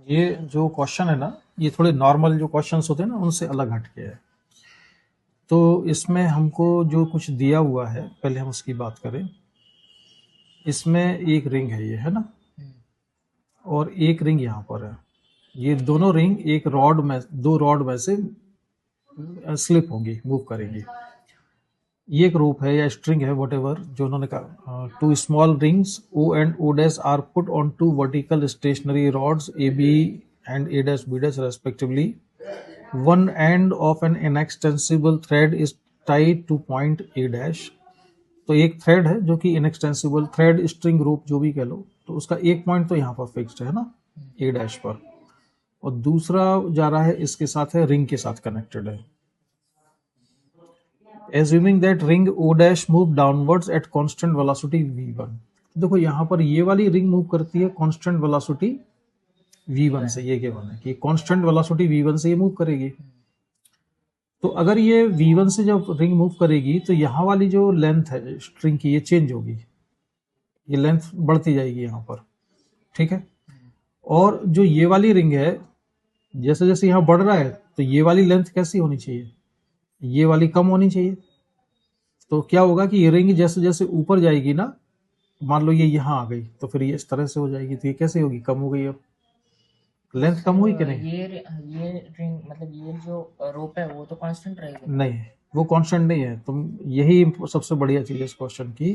ये जो क्वेश्चन है ना, ये थोड़े नॉर्मल जो क्वेश्चंस होते हैं ना उनसे अलग हटके है। तो इसमें हमको जो कुछ दिया हुआ है, पहले हम उसकी बात करें। इसमें एक रिंग है, ये है ना, और एक रिंग यहाँ पर है। ये दोनों रिंग एक रॉड में, दो रॉड में से स्लिप होंगी, मूव करेंगी। ये एक रोप है या स्ट्रिंग है, वट एवर जो उन्होंने कहा। Two small rings O and O dash R put on two vertical stationery rods A B and A dash B dash respectively. One end of an inextensible thread is tied to point A dash. तो एक thread है जो कि inextensible thread, string, रोप जो भी कह लो, तो उसका एक पॉइंट तो यहाँ पर फिक्स्ड है ना, ए डैश पर, और दूसरा जा रहा है इसके साथ, है रिंग के साथ कनेक्टेड है। Assuming that ring O dash move downwards at constant velocity v1। देखो यहाँ पर ये वाली रिंग मूव करती है कांस्टेंट वेलोसिटी v1 से, ये गिवन है कि कांस्टेंट वेलोसिटी v1 से ये मूव करेगी। तो अगर ये v1 से जब रिंग मूव करेगी तो यहाँ वाली जो लेंथ है स्ट्रिंग की, ये चेंज होगी, ये लेंथ बढ़ती जाएगी यहाँ पर, ठीक है। और जो ये वाली रिंग है, जैसे जैसे यहाँ बढ़ रहा है तो ये वाली लेंथ कैसी होनी चाहिए, ये वाली कम होनी चाहिए। तो क्या होगा कि ये रिंग जैसे जैसे ऊपर जाएगी ना, मान लो ये यहाँ आ गई तो फिर ये इस तरह से हो जाएगी, तो ये कैसे होगी, कम हो गई, अब लेंथ कम हुई कि नहीं। ये रिंग मतलब ये जो रोप है वो तो कांस्टेंट रहेगी। नहीं, वो कांस्टेंट नहीं है। तुम यही सबसे बढ़िया चीज है इस क्वेश्चन की,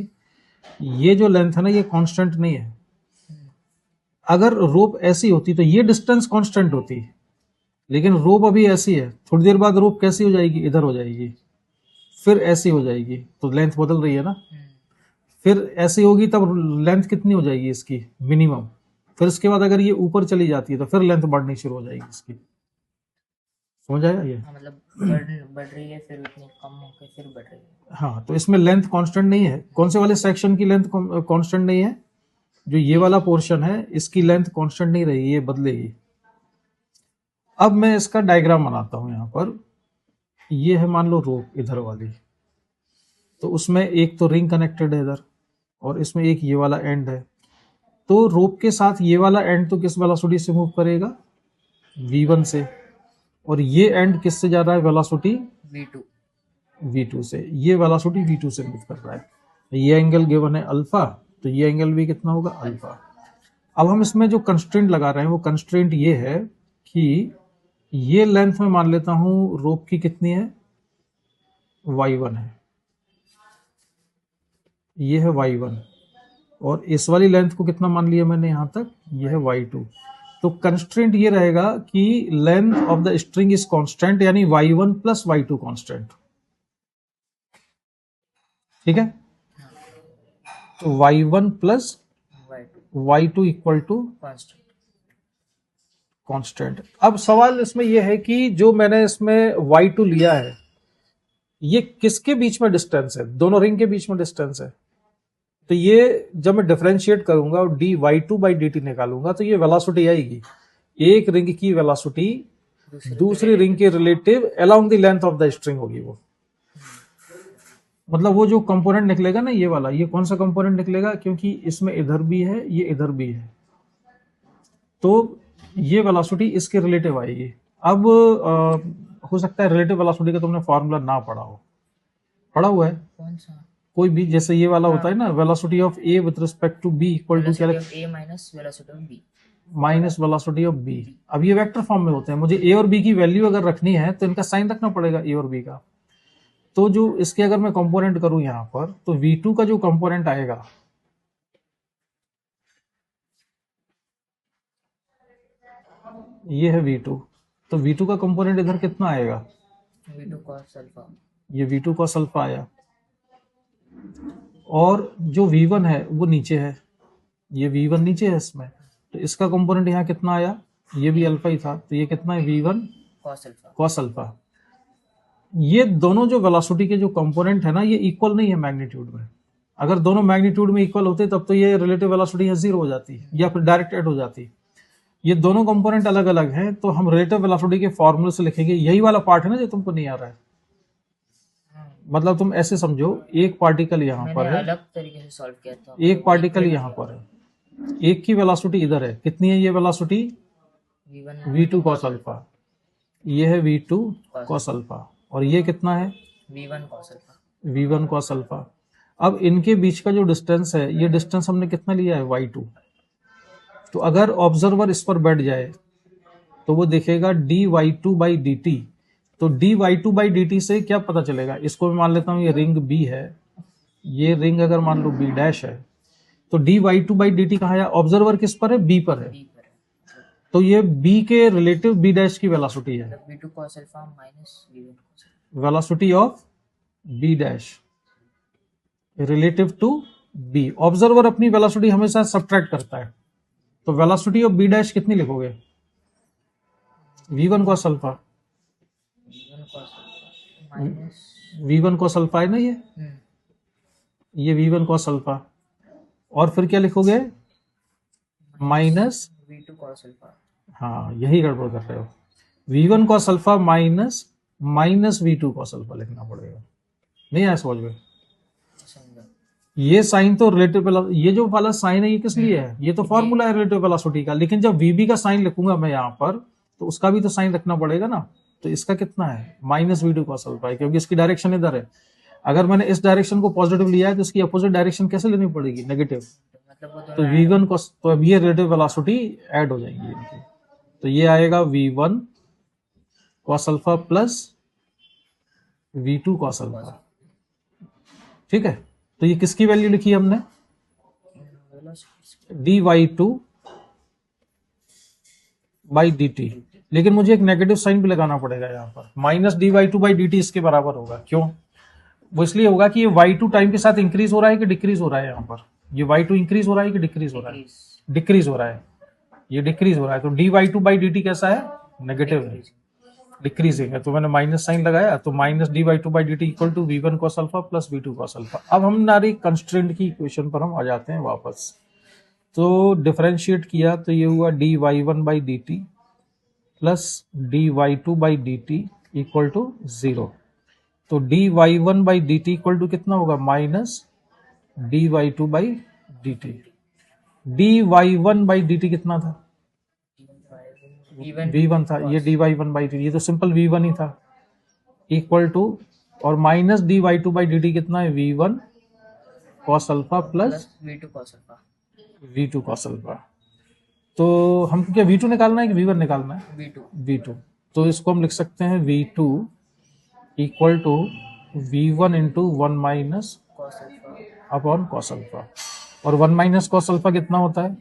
ये जो लेंथ है ना ये कांस्टेंट नहीं है। अगर रोप ऐसी होती तो ये डिस्टेंस कांस्टेंट होती, लेकिन रोप अभी ऐसी है, थोड़ी देर बाद रोप कैसी हो जाएगी, इधर हो जाएगी, फिर ऐसी हो जाएगी, तो लेंथ बदल रही है ना। फिर ऐसी होगी तब लेंथ कितनी हो जाएगी इसकी, मिनिमम। फिर इसके बाद अगर ये ऊपर चली जाती है तो फिर लेंथ बढ़नी शुरू हो जाएगी इसकी, समझ आया ये। मतलब बढ़ रही है, फिर उतनी कम होकर फिर बढ़ रही है। हाँ, तो इसमें लेंथ कांस्टेंट नहीं है। कौन से वाले सेक्शन की लेंथ कांस्टेंट नहीं है, जो ये वाला पोर्शन है इसकी लेंथ कांस्टेंट नहीं रही, ये बदलेगी। अब मैं इसका डायग्राम बनाता हूं यहाँ पर। ये है मान लो रोप इधर वाली, तो उसमें एक तो रिंग कनेक्टेड है इधर, और इसमें एक ये वाला एंड है। तो रोप के साथ ये वाला एंड तो किस वेलोसिटी से मूव करेगा, v1 से, और ये एंड किससे जा रहा है, वेलोसिटी v2 से। ये वेलोसिटी v2 से मूव कर रहा है। ये एंगल गिवन है अल्फा, तो ये एंगल भी कितना होगा, अल्फा। अब हम इसमें जो कंस्ट्रेंट लगा रहे हैं वो कंस्ट्रेंट ये है कि ये लेंथ में मान लेता हूं रोप की कितनी है, y1 है, ये है y1, और इस वाली लेंथ को कितना मान लिया मैंने यहां तक, ये है y2। तो कंस्ट्रेंट ये रहेगा कि length of the string is constant, यानी y1 प्लस y2 कांस्टेंट, ठीक है। तो y1 plus y2 equal to constant. अब सवाल इसमें यह है कि जो मैंने इसमें y2 लिया है, ये किसके बीच में डिस्टेंस है, दोनों रिंग के बीच में डिस्टेंस है। तो ये जब मैं डिफरेंशिएट करूंगा और dy2 बाई dt निकालूंगा तो ये वेलोसिटी आएगी, एक रिंग की वेलोसिटी दूसरी रिंग के relative along the length of the string होगी वो। मतलब वो जो कंपोनेंट निकलेगा ना ये वाला, ये कौन सा कंपोनेंट निकलेगा, क्योंकि इसमें इधर भी है ये इधर भी है, तो ये वेलोसिटी इसके रिलेटिव आएगी। अब हो सकता है रिलेटिव वेलोसिटी का तुमने फॉर्मूला ना पढ़ा हो, पढ़ा हुआ है कौन सा, कोई भी, जैसे ये वाला होता है ना, velocity of A with respect to B equal to क्या, a minus velocity of b minus velocity of B. अब ये वेक्टर फॉर्म में होते हैं, मुझे ए और बी की वैल्यू अगर रखनी है तो इनका साइन रखना पड़ेगा ए और बी का। तो जो इसके अगर मैं कंपोनेंट करूं यहां पर, तो v2 का जो कंपोनेंट आएगा, ये है v2, तो v2 का कंपोनेंट इधर कितना आएगा, v2 cos अल्फा, ये v2 cos अल्फा आया। और जो v1 है वो नीचे है, ये v1 नीचे है इसमें, तो इसका कंपोनेंट यहाँ कितना आया, ये भी अल्फा ही था, तो ये कितना है, v1 cos अल्फा। ये दोनों जो वेलोसिटी के जो कंपोनेंट है ना, ये इक्वल नहीं है मैग्नीट्यूड में। अगर दोनों मैग्नीट्यूड में इक्वल होते तब तो ये रिलेटिव वेलोसिटी यहाँ 0 हो जाती या फिर डायरेक्ट ऐड हो जाती। ये दोनों कंपोनेंट अलग अलग हैं, तो हम रिलेटिव वेलोसिटी के फॉर्मूले से लिखेंगे। यही वाला पार्ट है ना जो तुमको नहीं आ रहा है, मतलब तुम ऐसे समझो, एक पार्टिकल यहाँ मैंने पर है, अलग तरीके से सॉल्व किया था। एक पार्टिकल यहाँ पर है, एक की वेलोसिटी इधर है, कितनी है ये वेलोसिटी? v2 cos अल्फा, ये है v2 cos अल्फा, और ये कितना है? v1 cos alpha. v1 cos alpha. अब इनके बीच का जो डिस्टेंस है, ये डिस्टेंस हमने कितना लिया है? y2। तो अगर ऑब्जर्वर इस पर बैठ जाए तो वो देखेगा dy2 बाई डी टी। तो dy2 बाई डी टी से क्या पता चलेगा? इसको मैं मान लेता हूं ये रिंग b है, ये रिंग अगर मान लो b डैश है, तो dy2 बाई डी टी कहाँ है? ऑब्जर्वर किस पर है? b पर है। तो ये b के रिलेटिव b डैश की वेलोसिटी है, v2 cos alpha minus v1 cos alpha. Velocity of b dash relative to b। Observer अपनी वेलोसिटी हमेशा सब्ट्रैक्ट करता है, तो वेलोसिटी ऑफ b डैश कितनी लिखोगे? v1 cos alpha, v1 cos alpha minus v1 cos alpha है ना ये v1 cos अल्फा, और फिर क्या लिखोगे? Minus v2 cos alpha. हाँ, यही गड़बड़ कर रहे हो। v1 cos alpha minus v2 cos alpha लिखना पड़ेगा। नहीं आया समझ में? ये साइन तो रिलेटिव, ये जो वाला साइन है ये किस लिए है? ये तो फॉर्मूला है रिलेटिव वेलोसिटी का, लेकिन जब वीबी का साइन लिखूंगा मैं यहाँ पर, तो उसका भी तो साइन रखना पड़ेगा ना। तो इसका कितना है? माइनस v2 cos अल्फा है, क्योंकि इसकी डायरेक्शन इधर है। अगर मैंने इस डायरेक्शन को पॉजिटिव लिया है तो इसकी अपोजिट डायरेक्शन कैसे लेनी पड़ेगी? नेगेटिव। तो v1 cos, तो अब ये रिलेटिव वेलोसिटी ऐड हो जाएंगी इनकी, तो ये आएगा v1 cos alpha plus v2 cos alpha. ठीक है, तो ये किसकी वैल्यू लिखी हमने? dy2 by D T. लेकिन मुझे एक नेगेटिव साइन भी लगाना पड़ेगा यहाँ पर, minus dy2 by D T इसके बराबर होगा। क्यों? वो इसलिए होगा कि ये y2 टाइम के साथ इंक्रीज हो रहा है कि डिक्रीज हो रहा है। यहाँ पर ये y2 इंक्रीज हो रहा है कि डिक्रीज हो रहा है? डिक्रीज हो रहा है, ये डिक्रीज हो रहा है। तो dy2 बाई डी टी कैसा है? नेगेटिव है, डिक्रीजिंग है। तो मैंने माइनस साइन लगाया, तो minus dy2 by D T equal to v1 cos alpha plus v2 cos alpha. अब हम हमारी कंस्ट्रेंट की इक्वेशन पर हम आ जाते हैं वापस। तो डिफरेंशिएट किया तो ये हुआ dy1 by D T plus dy2 by D T equal to 0। तो dy1 by D T equal to कितना होगा? Minus dy2 by D T. dy1 by D T कितना था? v1 था, ये dy1 बाई डी टी, ये तो simple v1 ही था, इक्वल टू, और minus dy2 by D T कितना है? v1 cos alpha plus v2 cos alpha. तो हमको क्या v2 निकालना है कि v1 निकालना है? v2। तो इसको हम लिख सकते हैं v2 equal to v1 into 1 minus upon cos alpha. और 1 माइनस cos अल्फा कितना होता है?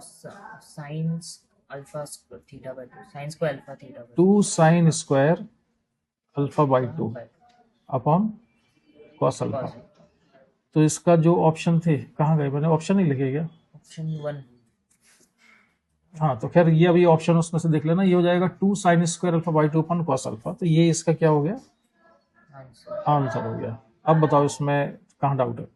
Sine alpha theta by 2, sine square alpha theta by 2 sine square alpha by 2 upon cos alpha. तो इसका जो ऑप्शन थे कहाँ गए? मैंने ऑप्शन ही लिखे क्या? ऑप्शन 1। हाँ, तो खैर ये अभी ऑप्शन उसमें से देख लेना, ये हो जाएगा 2 sine square alpha by 2 upon cos alpha. तो ये इसका क्या हो गया? आंसर हो गया। अब बताओ इसमें कहाँ डाउट है?